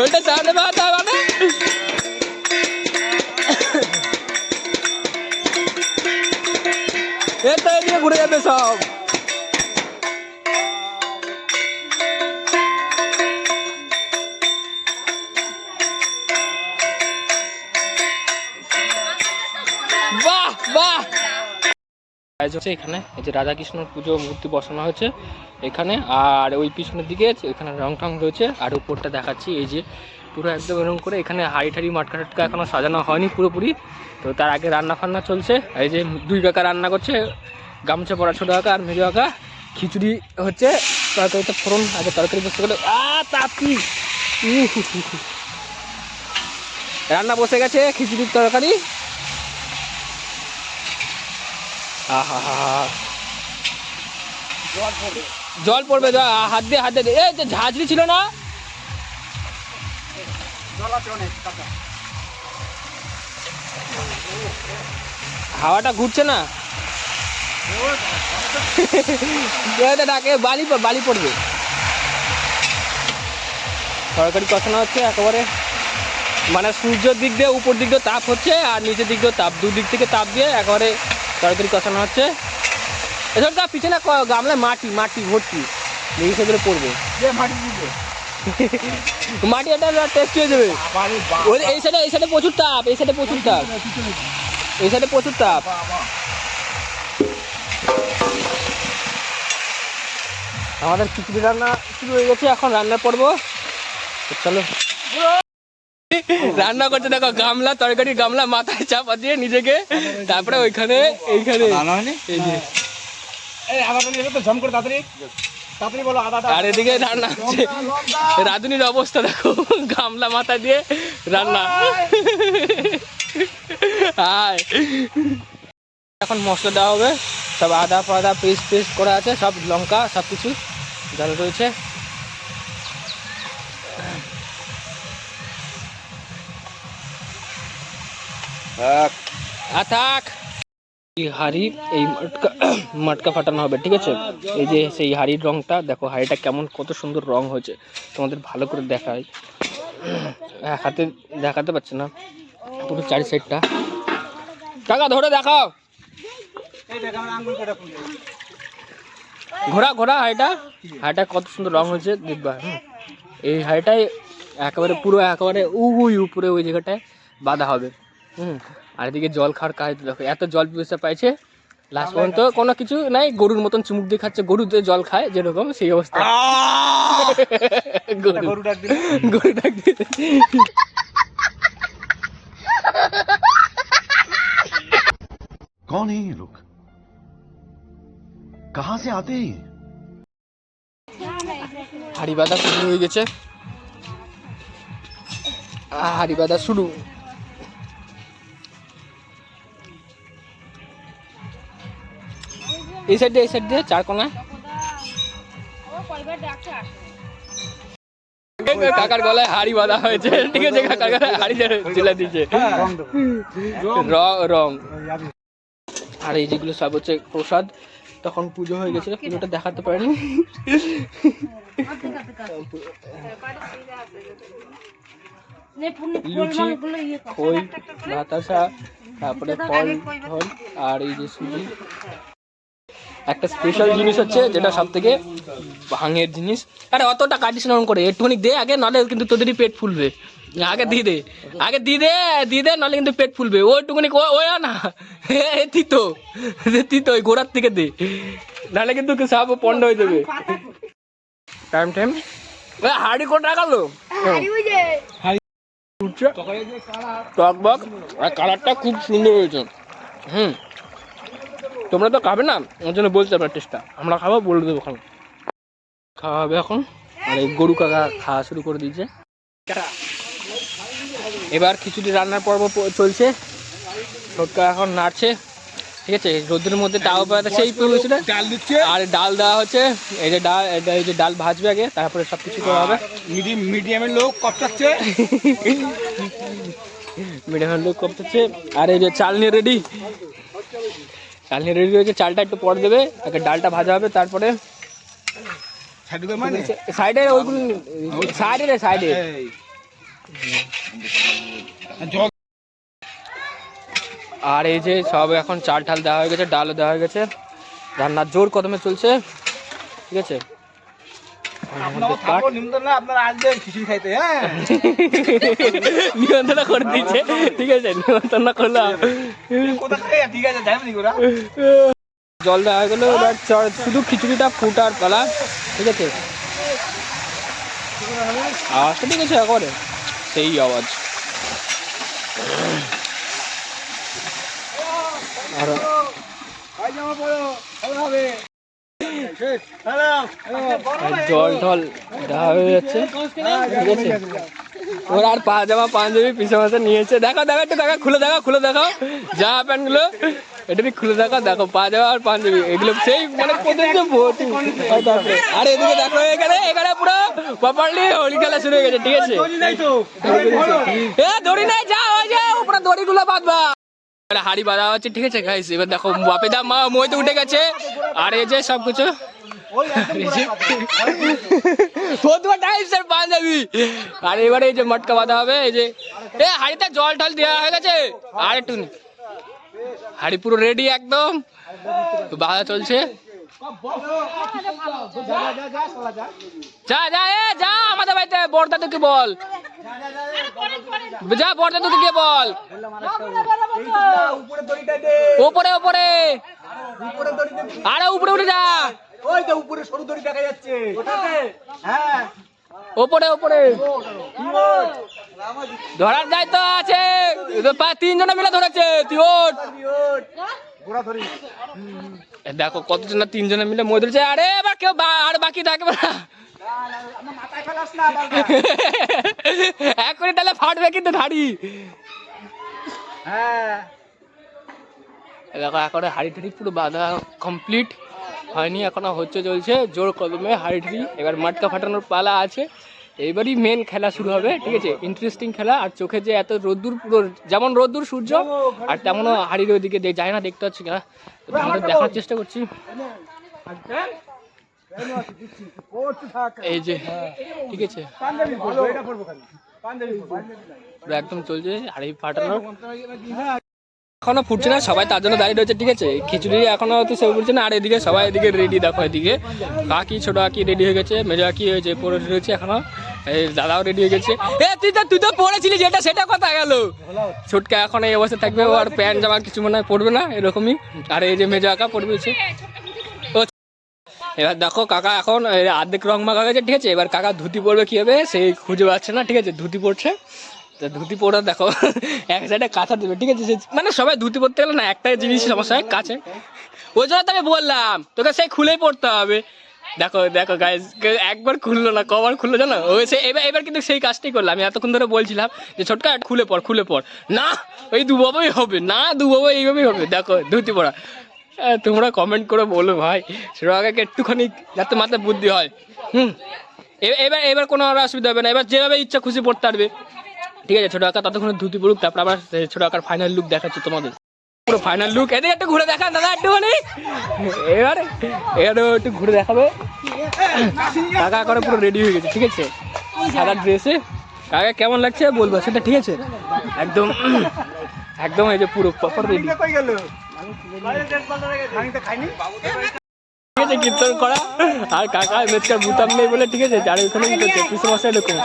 ওইটা সামনে বাতা বাবা এটা এদিকে ঘুরে যাবে সব। বাহ বাহ এখানে এই যে রাধাকৃষ্ণর পুজো মূর্তি বসানো হয়েছে এখানে, আর ওই পিছনের দিকে এখানে রং টং রয়েছে। আর উপরটা দেখাচ্ছি এই যে পুরো একদম এরকম করে এখানে হাড়ি ঠাড়ি মাটকা টাটকা এখনো সাজানো হয়নি পুরোপুরি। তো তার আগে রান্না ফান্না চলছে। এই যে দুই কাকা রান্না করছে, গামছা পরা ছোটো কাকা আর মেজো কাকা। খিচুড়ি হচ্ছে, তরকারিতে ফোড়ন আগে তরকারি বসে গেলে তাপি রান্না বসে গেছে খিচুড়ির তরকারি। জল পড়বে হাত দিয়ে এই যে ঝাঁঝরি ছিল না, হাওয়াটা ঘুরছে না ডাকে বালি পড়বে। তরকারি কষানো হচ্ছে একেবারে, মানে সূর্যের দিক দিয়ে উপর দিক দিয়ে তাপ হচ্ছে আর নিচের দিক দিয়ে তাপ, দুদিক থেকে তাপ দিয়ে একেবারে তরকারি কষানো হচ্ছে। এছাড়া পিছনে গামলায় মাটি ভর্তি, দেখি সেগুলো পড়বে মাটি, এটা টেস্ট হয়ে যাবে। এই সাইডে প্রচুর তাপ, এই সাইডে প্রচুর তাপ। আমাদের খিচুড়ি রান্না শুরু হয়ে গেছে, এখন রান্না করবো। চলো রান্না করতে দেখো, গামলা তরকারি গামলা মাথায় চাপা দিয়ে নিজেকে, তারপরে এইখানে আর এদিকে রান্না হচ্ছে। রাঁধুনির অবস্থা দেখো, গামলা মাথা দিয়ে রান্না। এখন মশলা দেওয়া হবে, সব আদা ফাদা পেস্ট করা আছে, সব লঙ্কা সব কিছু জল রয়েছে। এই হাড়ি এই মটকা ফাটানো হবে, ঠিক আছে। এই যে সেই হাড়ির রংটা দেখো, হাড়িটা কেমন কত সুন্দর রং হয়েছে, তোমাদের ভালো করে দেখাই। হাতে দেখাতে পারছে না পুরো চারি সাইডটা, টাকা ধরে দেখাও। ঘোরা হাড়িটা কত সুন্দর রং হয়েছে দেখবা। এই হাড়িটাই একেবারে পুরো একেবারে উপরে ওই জায়গাটায় বাঁধা হবে। আর এদিকে জল খাওয়ার কাজ দেখো, এত জল পিপাসা পাইছে, লাস্ট পর্যন্ত কোনো কিছু নাই, গরুর মতন চুমুক দিয়ে খাচ্ছে, গরুতে জল খায় যেরকম সেই অবস্থা। গরু ডাক দিয়ে कौन है ये लोग, कहां से आते हैं? হাড়ি বাঁধা শুরু হয়ে গেছে, হাড়ি বাঁধা শুরু। এই সাইড দিয়ে চার কোনা। কাকার গলায় হাড়ি বাঁধা হয়েছে, ঠিক আছে, কাকার গলায় হাড়ি ঝুলে দিচ্ছে রং। আর এই যেগুলো সব হচ্ছে প্রসাদ, তখন পুজো হয়ে গেছিল, পুজোটা দেখাতে পারিনি। লুচি, খই, বাতাসা, তারপরে ফল আর এই যে সুজি। একটা স্পেশাল জিনিস হচ্ছে যেটা সব থেকে ভাঙের জিনিস। আরে অতটা কাটিস না করে, একটুখানি দে আগে, নাহলে কিন্তু তোদেরই পেট ফুলবে। আগে দিয়ে দে নাহলে কিন্তু পেট ফুলবে। ওইটুকুনি ওই না তিতো ওই গোড়ার থেকে দে, নাহলে কিন্তু সব পণ্ড হয়ে যাবে। টাইম হাড়ি কোটা গেল, টক বক আর কালারটা খুব সুন্দর হয়েছে। তোমরা তো খাবে না, ওর জন্য বলছি আপনার টেস্টটা, আমরা খাবো বলে দেবো। খাওয়া হবে এখন। আর এই গরু কাকা খাওয়া শুরু করে দিয়েছে। এবার খিচুড়ি রান্নার পর্ব চলছে, ছোটকা এখন নাড়ছে, ঠিক আছে। রোদের মধ্যে তাও সেই ডাল দিচ্ছে, আর ডাল দেওয়া হচ্ছে। এই যে ডাল ভাজবে আগে, তারপরে সব কিছু করা হবে। মিডিয়ামের লোক কপটাচ্ছে আর এই যে চাল নিয়ে রেডি হয়েছে। চালটা একটু পরে দেবে, আগে ডালটা ভাজা হবে, তারপরে সাইডে ওইগুলো সাইডে আর এই যে সব এখন চাল ঠাল দেওয়া হয়ে গেছে, ডালও দেওয়া হয়ে গেছে, রান্নার জোর কদমে চলছে, ঠিক আছে। নিমন্ত্রণ করে দিচ্ছে, ঠিক আছে, নিমন্ত্রণ করলাম। জল দেওয়া হয়ে গেলো, এবার শুধু খিচুড়িটা ফুটার পালা, ঠিক আছে। আওয়াজটা ঠিক আছে একবারে সেই আওয়াজ। আর জল টল দেওয়া হয়ে যাচ্ছে, ঠিক আছে। ওর আর পাজামা পাঞ্জাবি পিছনে মাসে নিয়েছে, দেখো দেখো একটু দেখো, খুলে দেখো, খুলে দেখো জামা প্যান্ট গুলো, এটা খুলে দেখো, দেখো পাজামা আর পাঞ্জাবি এগুলো সেই মানে পর্যন্ত ভর্তি। আর এদিকে দেখো এখানে এখানে পুরো প্রপারলি হোলি খেলা শুরু হয়ে গেছে, ঠিক আছে। দড়ি নাই, যা হয়ে যাও পুরো দড়িগুলো বাঁধবা, হাড়ি বাঁধা হচ্ছে, ঠিক আছে গাইস। এবার দেখো বাপেদা মা মইতে উঠে গেছে, আর এই যে সবকিছু পাঞ্জাবি, আর এবারে এই যে মটকা বাঁধা হবে, এই যে হাড়িতে জল টল দেওয়া হয়ে গেছে, আর একটু হাড়ি পুরো রেডি একদম বাঁধা চলছে। যা যা যা আমাদের বাড়িতে বড়দা তোকে বল, যা বড়দা তোকে গিয়ে বল, ওপরে ওপরে আরে উপরে উঠে যা, ওই তো উপরে সরু দড়ি দেখা যাচ্ছে, হ্যাঁ ওপরে ওপরে ধরার দায়িত্ব আছে, 3 জনে মিলে ধরেছে, তুই ওঠ। দেখো কতজনা 3 জনে মিলে মই ধরেছে, আরে এবার কেউ আর বাকি থাকবে না, এক করে তাহলে ফাটবে কিন্তু ধাড়ি। হ্যাঁ দেখো এখন হাড়ি ঠাড়ি পুরো বাঁধা কমপ্লিট হয়নি, এখনো হচ্ছে, চলছে জোর কদমে হাড়ি ঠাড়ি। এবার মটকা ফাটানোর পালা আছে, এইবারই মেন খেলা শুরু হবে, ঠিক আছে। ইন্টারেস্টিং খেলা। আর চোখে যে এত রোদ্দুর, পুরো যেমন রোদ্দুর সূর্য, আর তেমনও হাড়ির ওইদিকে যায় না, দেখতে পাচ্ছি না, আমরা দেখার চেষ্টা করছি। এই যে ঠিক আছে একদম চলছে হাড়ি ফাটানো, এখনো ফুটছে না, সবাই তার জন্য দাঁড়িয়ে রয়েছে, ঠিক আছে। খিচুড়ি এখনো হয়তো সব ফুটছে না, আর এদিকে সবাই এদিকে রেডি, দেখো এদিকে কাকি ছোট কাকি রেডি হয়ে গেছে, মেজো কাকি হয়েছে পরে রয়েছে এখনো, এই দাদাও রেডি হয়ে গেছে। তুই তো পড়েছিলি যেটা, সেটা কথা গেল, ছোটকা এখন এই অবস্থা থাকবে, ও আর প্যান্ট জামা কিছু মনে হয় পড়বে না এরকমই, আর এই যে মেজো কাকা পড়বে। এবার দেখো কাকা এখন অর্ধেক রং মাখা গেছে, ঠিক আছে। এবার কাকা ধুতি পরবে কি হবে সেই খুঁজে পাচ্ছে না, ঠিক আছে, ধুতি পরছে, তো ধুতি পরা দেখো এক সাইডে কাঁচা দেবে, ঠিক আছে। মানে সবাই ধুতি পরতে গেলে না একটা জিনিস সমস্যা হয়, কাছে, ওই জন্য তোকে বললাম তোকে সেই খুলেই পড়তে হবে। দেখো দেখো গাইস, একবার খুললো না, কবার খুললো জানো, ওই সে এবার কিন্তু সেই কাজটাই করলাম। আমি এতক্ষণ ধরে বলছিলাম যে ছোটকা খুলে পড়, না ওই দুভাবেই হবে, না দুভাবে এইভাবেই হবে। দেখো ধুতি পরা, তোমরা কমেন্ট করে বলো ভাই, সেটা আগে একটুখানি যাতে মাথায় বুদ্ধি হয়। এবার কোনো আর অসুবিধা হবে না, এবার যেভাবে ইচ্ছা খুশি পড়তে পারবে, ঠিক আছে। ছোটো আঁকা ততক্ষণ ধুতি পড়ুক, তারপর আবার ছোটো আঁকার ফাইনাল লুক দেখাচ্ছি তোমাদের, পুরো ফাইনাল লুক। এদিকে একটু ঘুরে দেখান দাদা একটুখানি, এবার একটু ঘুরে দেখাবে। কাকা করে পুরো রেডি হয়ে গেছে, ঠিক আছে, সাদা ড্রেসে। কাকা কেমন লাগছে বলবো সেটা, ঠিক আছে, একদম একদম এই যে পুরো প্রপার রেডি, ঠিক আছে, কীর্তন করা। আর কাকা মেচকার বুতাম নেই বলে, ঠিক আছে, যার ওখানে কি করছে পিছু মাসে এরকম,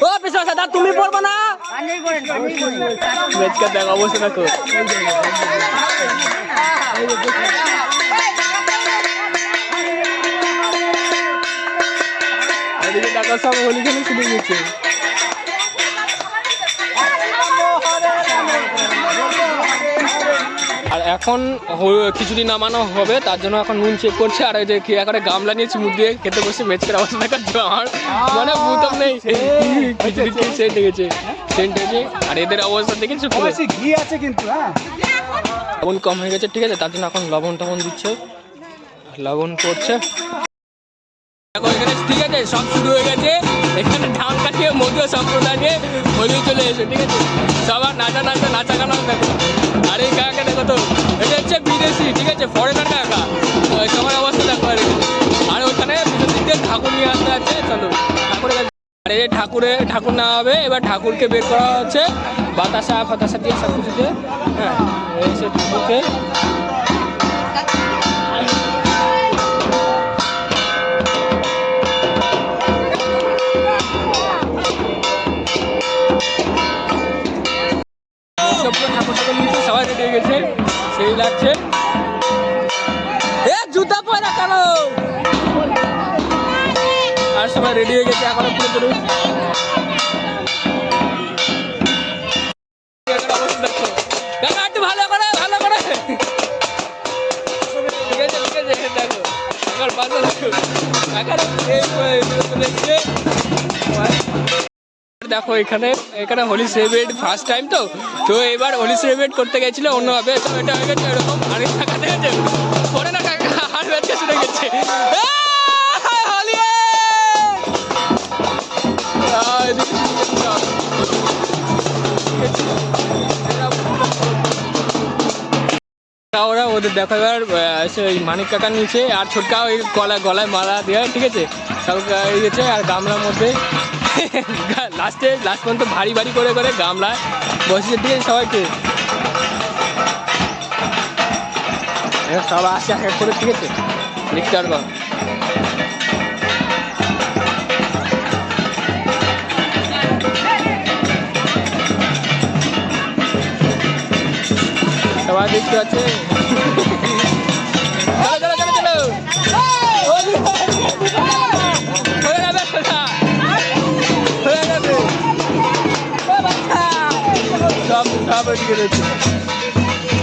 ও পিছু মাসে দা তুমি পড়বো না, মেচকার দেখ অবস্থা দেখো। এদিকে দেখো সব হোলি খেলে শুরু গেছে। আর এখন খিচুড়ি নামানো হবে, তার জন্য এখন নুন চেক করছে, আর ওই যে করে গামলা নিয়ে চুমুক দিয়ে খেতে বসে মেচকের অবস্থা দেখাচ্ছে আমার, মানে বুঝতাম নেই খিচুড়ি খেয়ে সেন্ট হয়েছে, আর এদের অবস্থা দেখেছো, ঘি আছে কিন্তু লবণ কম হয়ে গেছে, ঠিক আছে, তার জন্য এখন লবণ টবণ দিচ্ছে, লবণ করছে। দেখো এখানে ঠিক আছে সব শুরু হয়ে গেছে, এখানে ঢাক কাটিয়ে মধুয়া সম্প্রদায়কে হোলি চলে এসে, ঠিক আছে, সবার নাচা গানা দেখো। আর এই কাকা দেখো তো, এটা হচ্ছে বিদেশি, ঠিক আছে, ফরেনার কাকা, সবার অবস্থা দেখো। আর ওখানে পিছন দিক দিয়ে ঠাকুর নিয়ে আসতে আছে, চলো ঠাকুরের ঠাকুর নেওয়া হবে। এবার ঠাকুরকে বের করা হচ্ছে বাতাসা ফাতাসা দিয়ে সব কিছু দিয়ে। হ্যাঁ, এসে ঠাকুরকে ঠাকুরটাকে নিয়েছে, সবাই রেডি হয়ে গেছে, সেই লাগছে। জুতা পয়লা কেন? আর সবাই রেডি হয়ে গেছে এখনো পুরো একটু ভালো করে ঠিক আছে দেখো এখন বাজে দেখো এখানে হোলি সেলিব্রেট ফার্স্ট টাইম তো এবার হোলি সেলিব্রেট করতে গেছিল অন্যভাবে, তো এটা হয়ে গেছে এরকম আরেক টাকা দেখেছে পরে না হার ব্যাচকে শুনে গেছে ওরা ওদের দেখা এবার ওই মানিক কাকা নিচে আর ছোটকা ওই গলায় মালা দেওয়া, ঠিক আছে, সব গেছে। আর গামলার মধ্যে লাস্ট পর্যন্ত ভারী করে গামলায় বসিয়ে দিয়ে সবাইকে সব আসছে এক করে, ঠিক আছে, লিখতে পারবো। সবাই দেখতে পাচ্ছে। সব এদিকে রয়েছে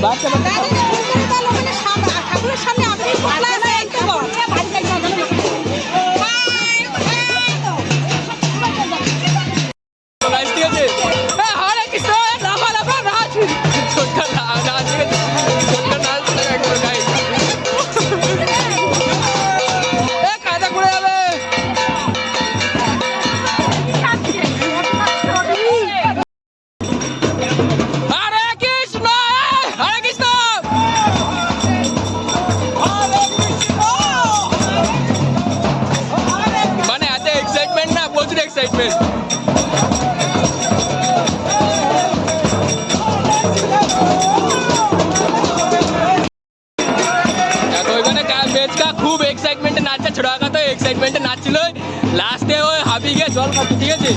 বাচ্চা খুব এক্সাইটমেন্টে নাচছে, ছোট কাকা তো এক্সাইটমেন্টে নাচছিল, লাস্টে ওই হাবি গিয়ে জল খাচ্ছে, ঠিক আছে।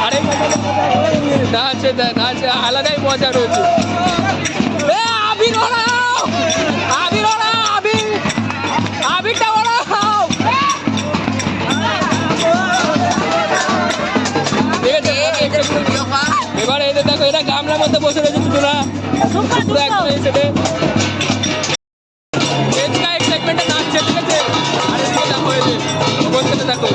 আরে নাচে আলাদাই মজা রয়েছে। আবিরটা ওড়াও, এবার এদের দেখো এরা গামলার মধ্যে বসে রয়েছে দুটোরা পুরো একদম এসে এক্সাইটমেন্টে নাচছে, ঠিক আছে। আর এদিকে দেখো এদের বসতে দেখো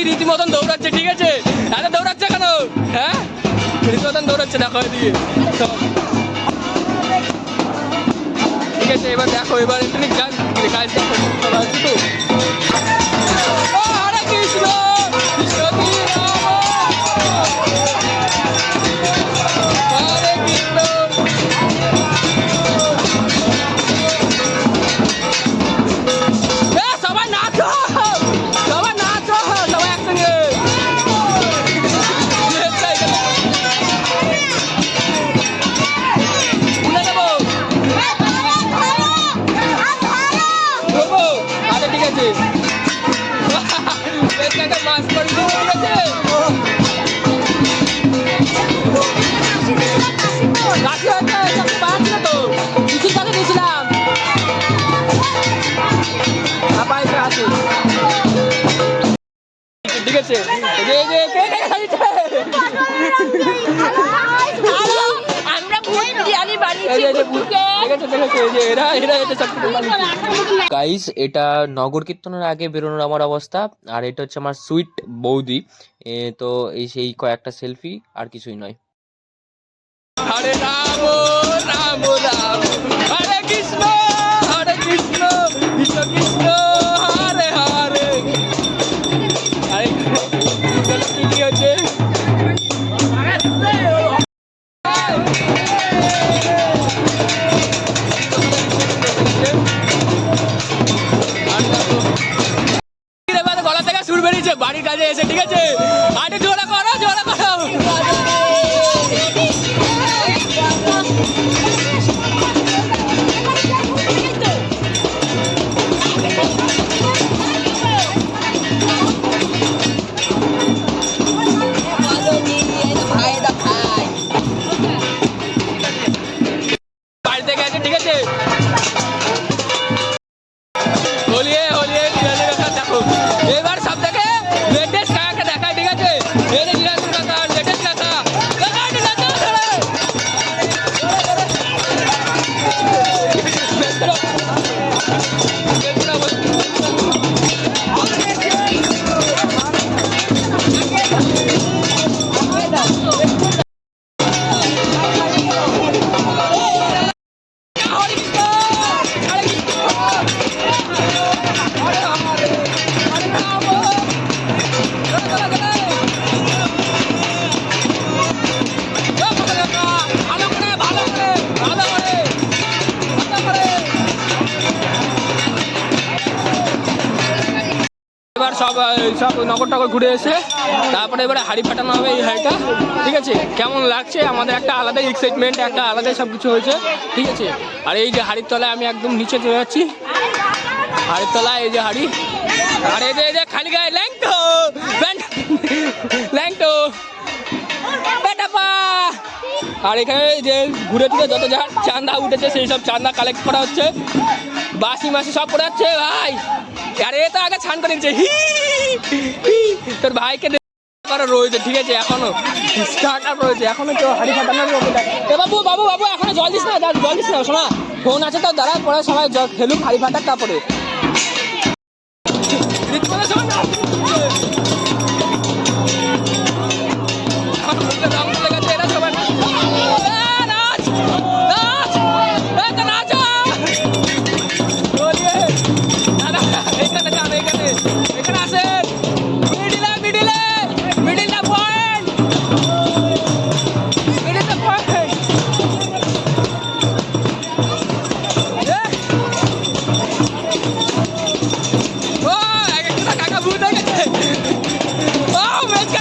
রীতিমতন দৌড়াচ্ছে, ঠিক আছে। এত দৌড়াচ্ছে কেন? হ্যাঁ, রীতিমতন দৌড়াচ্ছে দেখো এদিকে সব, ঠিক আছে। এবার দেখো এবার কাজ দেখো সবাই তো হরে কৃষ্ণ কৃষ্ণ হরে কৃষ্ণ। সবাই নাচো, সবাই নাচো, সবাই একসঙ্গে। আচ্ছা ঠিক আছে, মাছ করে ঠিক আছে। রাখি হচ্ছে পাচ্ছিল তো কিছুর কাছে দিয়েছিলাম আছে, ঠিক আছে। আমরা বিরিয়ানি বানিয়েছি, ঠিক আছে। দেখেছো এই যে এরা এতে সব গাইস, এটা নগর কীর্তনের আগে বেরোনোর আমার অবস্থা। আর এটা হচ্ছে আমার সুইট বৌদি। তো এই সেই কয়েকটা সেলফি, আর কিছুই নয়। হরে রাম রাম রাম হরে কৃষ্ণ কৃষ্ণ কৃষ্ণ হরে হরে। আরে কি হচ্ছে? গলা থেকে সুর বেরিয়েছে বাড়ির কাজে এসে, ঠিক আছে? আরে জোরে করো, জোরে করো। বাড়িতে গেছে, ঠিক আছে? হলিয়ে হলিয়ে দেখো এবার সব থেকে লেটেস্ট কাকাকে দেখায়, ঠিক আছে? এই যে নিরাজ কাকা, লেটেস্ট কাকা। এবার সব সব নগর টগর ঘুরে এসে তারপরে এবারে হাড়ি ফাটানো হবে এই হাড়িটা, ঠিক আছে? কেমন লাগছে? আমাদের একটা আলাদা এক্সাইটমেন্ট, একটা আলাদা সব কিছু হয়েছে, ঠিক আছে? আর এই যে হাড়ির তলায় আমি একদম নিচে চলে যাচ্ছি, হাড়ির তলায় এই যে হাড়ি। আর এই যে খালি গায়ে ল্যাংটো ল্যাংটো আর এখানে যে ঘুরে ঘুরে যত যা চাঁদা উঠেছে সেই সব চাঁদা কালেক্ট করা হচ্ছে, বাসি মাসি সব পড়ে যাচ্ছে ভাই। আরে তো আগে ছান করে নিচ্ছে, তোর ভাইকে রয়েছে, ঠিক আছে? এখনো স্টার্ট আপ রয়েছে, এখনো কেউ হাড়ি ফাটানোর বাবু বাবু বাবু এখনো জল দিস না, জল দিস না শোনা, ফোন আছে তো দাঁড়া, পরে সবাই খেলুক হাড়ি ফাটাক, তারপরে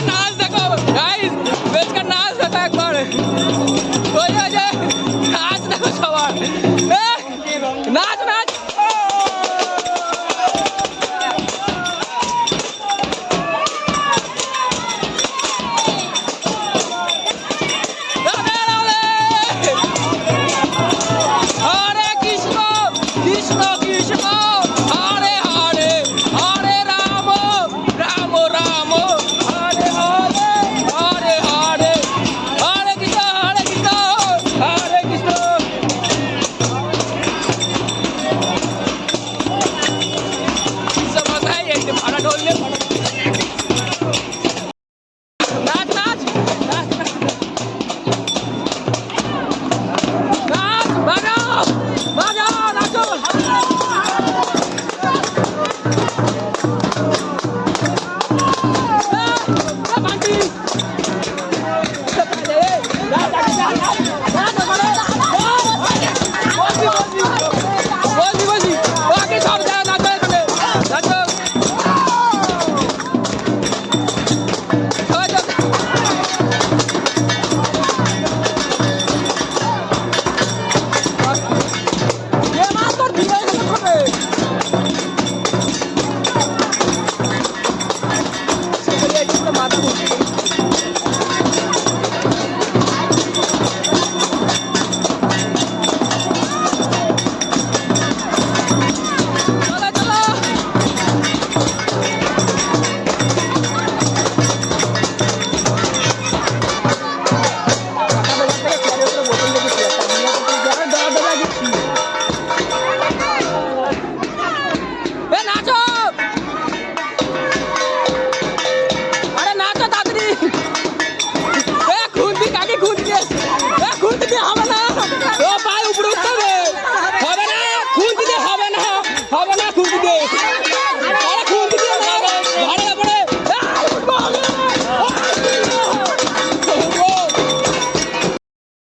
नाच देखो गाइस, का नाच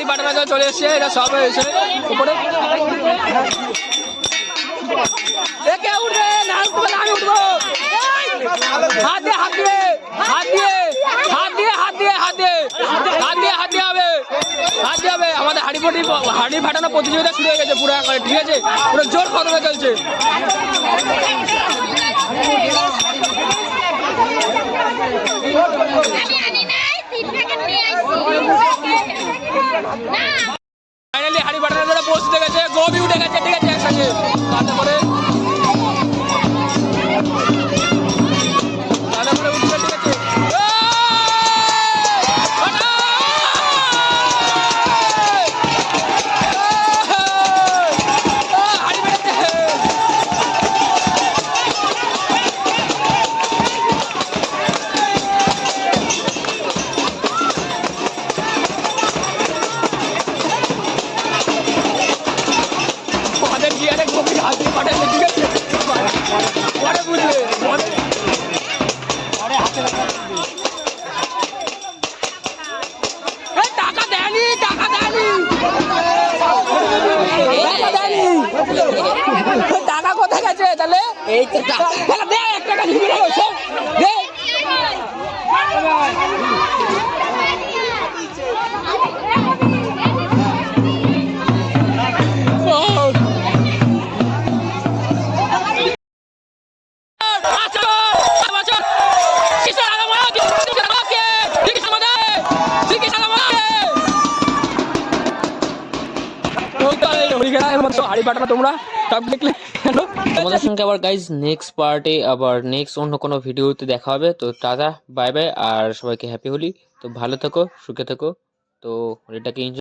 পাঠানো চলে এসছে, এটা সব হয়েছে উপরে। একে উঠবে না, উঠবে না, আমি উঠবো। হাত দিয়ে হাত দিয়ে হাত দিয়ে হাত দিয়ে হাত দিয়ে হাত দিয়ে হাত দিয়ে হাত দিয়ে হবে, হাত দিয়ে হবে। আমাদের হাড়ি ফাটানো প্রতিযোগিতা শুরু হয়ে গেছে পুরো, ঠিক আছে, পুরো জোর খতমে চলছে। ফাইনালি হাড়ি ফাটানোর জন্য পৌঁছতে গেছে, গোবি উঠে গেছে, ঠিক আছে, একসঙ্গে। তারপরে উঠবে, ঠিক আছে। টাকা কোথায় গেছে তাহলে? এই তো টাকা দে, 1 টাকা দিবি না, দে। তোমাদের সঙ্গে আবার গাইজ নেক্সট পার্টে আবার নেক্সট অন্য কোনো ভিডিওতে দেখা হবে। তো টাটা, বাই বাই, আর সবাইকে হ্যাপি হোলি। তো ভালো থেকো, সুখে থেকো। তো এটাকে